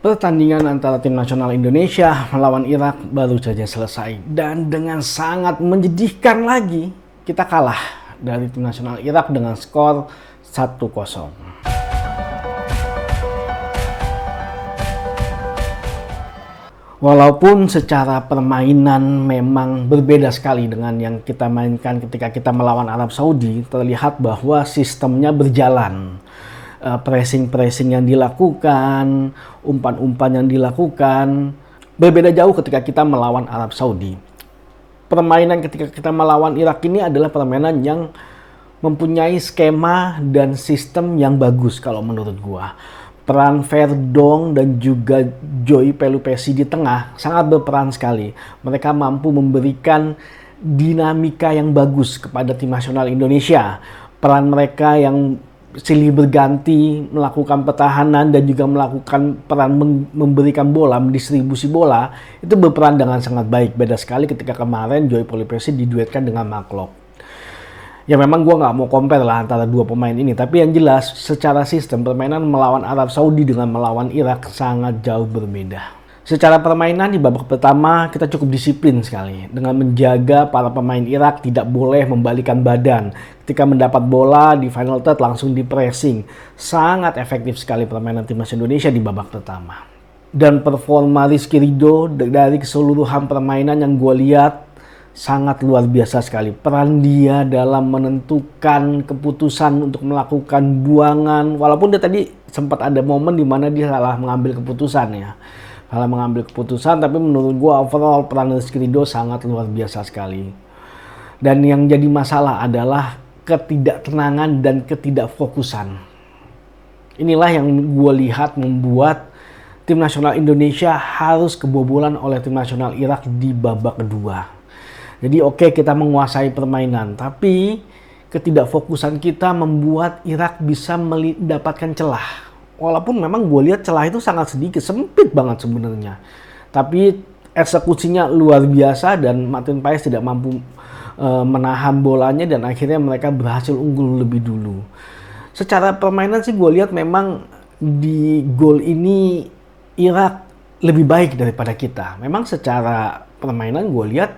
Pertandingan antara tim nasional Indonesia melawan Irak baru saja selesai dan dengan sangat menyedihkan lagi kita kalah dari tim nasional Irak dengan skor 1-0. Walaupun secara permainan memang berbeda sekali dengan yang kita mainkan ketika kita melawan Arab Saudi, terlihat bahwa sistemnya berjalan. Pressing-pressing yang dilakukan, umpan-umpan yang dilakukan, berbeda jauh ketika kita melawan Arab Saudi. Permainan ketika kita melawan Irak ini adalah permainan yang mempunyai skema dan sistem yang bagus kalau menurut gua. Peran Verdong dan juga Joy Pelupesi di tengah sangat berperan sekali. Mereka mampu memberikan dinamika yang bagus kepada tim nasional Indonesia. Peran mereka yang silih berganti melakukan pertahanan dan juga melakukan peran memberikan bola, mendistribusi bola, itu berperan dengan sangat baik. Beda sekali ketika kemarin Joy Pelupesi diduetkan dengan Mark Locke. Ya memang gue nggak mau compare lah antara dua pemain ini, tapi yang jelas secara sistem permainan melawan Arab Saudi dengan melawan Irak sangat jauh berbeda. Secara permainan di babak pertama kita cukup disiplin sekali dengan menjaga para pemain Irak tidak boleh membalikan badan. Ketika mendapat bola di final third langsung di pressing. Sangat efektif sekali permainan timnas Indonesia di babak pertama. Dan performa Rizky Ridho dari keseluruhan permainan yang gue lihat sangat luar biasa sekali. Peran dia dalam menentukan keputusan untuk melakukan buangan. Walaupun dia tadi sempat ada momen di mana dia salah mengambil keputusan ya. Tapi menurut gue overall peran Rizky Ridho sangat luar biasa sekali. Dan yang jadi masalah adalah ketidaktenangan dan ketidakfokusan. Inilah yang gue lihat membuat tim nasional Indonesia harus kebobolan oleh tim nasional Irak di babak kedua. Jadi oke, kita menguasai permainan, tapi ketidakfokusan kita membuat Irak bisa mendapatkan celah. Walaupun memang gue lihat celah itu sangat sedikit, sempit banget sebenarnya. Tapi eksekusinya luar biasa dan Martin Paes tidak mampu menahan bolanya dan akhirnya mereka berhasil unggul lebih dulu. Secara permainan sih gue lihat memang di gol ini Irak lebih baik daripada kita. Memang secara permainan gue lihat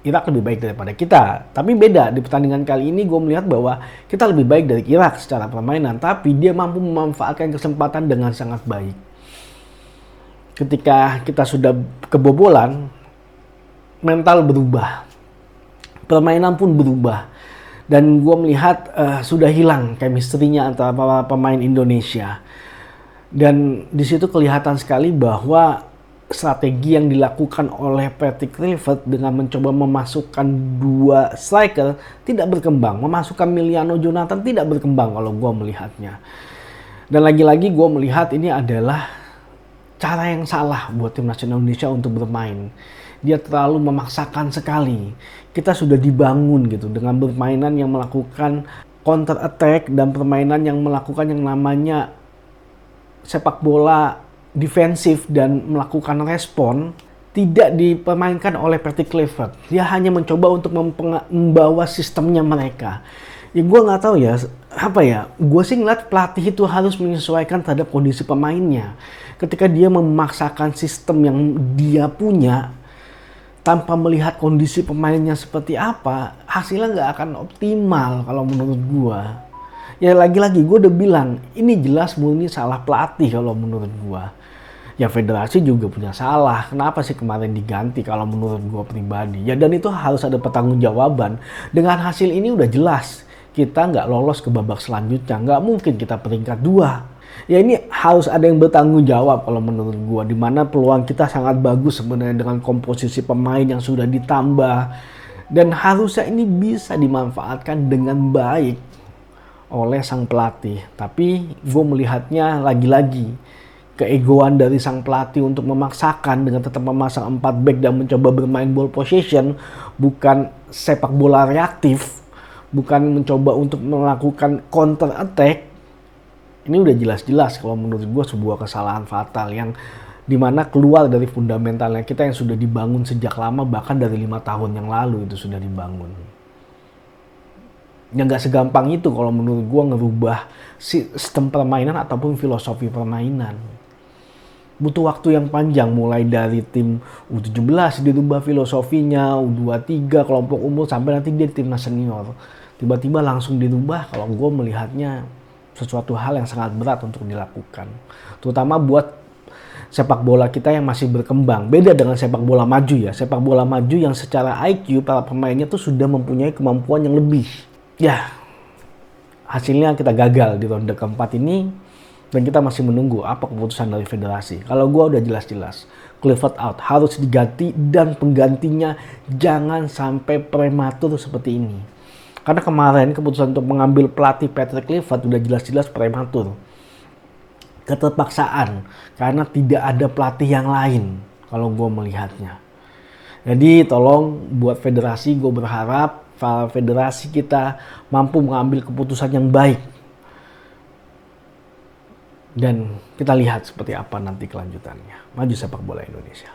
Irak lebih baik daripada kita. Tapi beda, di pertandingan kali ini gue melihat bahwa kita lebih baik dari Irak secara permainan. Tapi dia mampu memanfaatkan kesempatan dengan sangat baik. Ketika kita sudah kebobolan, mental berubah. Permainan pun berubah. Dan gue melihat sudah hilang chemistry-nya antara para pemain Indonesia. Dan di situ kelihatan sekali bahwa strategi yang dilakukan oleh Patrick Kluivert dengan mencoba memasukkan dua striker tidak berkembang. Memasukkan Miliano Jonathan tidak berkembang kalau gue melihatnya. Dan lagi-lagi gue melihat ini adalah cara yang salah buat tim nasional Indonesia untuk bermain. Dia terlalu memaksakan sekali. Kita sudah dibangun gitu dengan permainan yang melakukan counter attack dan permainan yang melakukan yang namanya sepak bola defensif dan melakukan respon tidak dipermainkan oleh Patrick Kluivert. Dia hanya mencoba untuk membawa sistemnya mereka. Ya gue nggak tahu ya, apa ya? Gue sih ngeliat pelatih itu harus menyesuaikan terhadap kondisi pemainnya. Ketika dia memaksakan sistem yang dia punya tanpa melihat kondisi pemainnya seperti apa, hasilnya nggak akan optimal kalau menurut gue. Ya lagi-lagi gue udah bilang, ini jelas murni salah pelatih kalau menurut gue. Ya federasi juga punya salah. Kenapa sih kemarin diganti kalau menurut gue pribadi? Ya dan itu harus ada pertanggungjawaban. Dengan hasil ini udah jelas kita nggak lolos ke babak selanjutnya. Nggak mungkin kita peringkat 2. Ya ini harus ada yang bertanggung jawab kalau menurut gue. Dimana peluang kita sangat bagus sebenarnya dengan komposisi pemain yang sudah ditambah. Dan harusnya ini bisa dimanfaatkan dengan baik oleh sang pelatih. Tapi gue melihatnya lagi-lagi keegoan dari sang pelatih untuk memaksakan dengan tetap memasang 4 back dan mencoba bermain ball possession, bukan sepak bola reaktif, bukan mencoba untuk melakukan counter attack. Ini udah jelas-jelas kalau menurut gue sebuah kesalahan fatal yang dimana keluar dari fundamentalnya kita yang sudah dibangun sejak lama, bahkan dari 5 tahun yang lalu itu sudah dibangun. Ya nggak segampang itu kalau menurut gue ngerubah sistem permainan ataupun filosofi permainan. butuh waktu yang panjang, mulai dari tim U17 dirubah filosofinya, U23 kelompok umur, sampai nanti dia timnas senior. Tiba-tiba langsung dirubah, kalau gue melihatnya sesuatu hal yang sangat berat untuk dilakukan. Terutama buat sepak bola kita yang masih berkembang. Beda dengan sepak bola maju ya. Sepak bola maju yang secara IQ para pemainnya tuh sudah mempunyai kemampuan yang lebih. Ya, hasilnya kita gagal di ronde keempat ini. Dan kita masih menunggu apa keputusan dari federasi. Kalau gue udah jelas-jelas, Clifford out, harus diganti dan penggantinya jangan sampai prematur seperti ini. Karena kemarin keputusan untuk mengambil pelatih Patrick Clifford udah jelas-jelas prematur. Keterpaksaan, karena tidak ada pelatih yang lain kalau gue melihatnya. Jadi tolong buat federasi, gue berharap federasi kita mampu mengambil keputusan yang baik. Dan kita lihat seperti apa nanti kelanjutannya. Maju sepak bola Indonesia.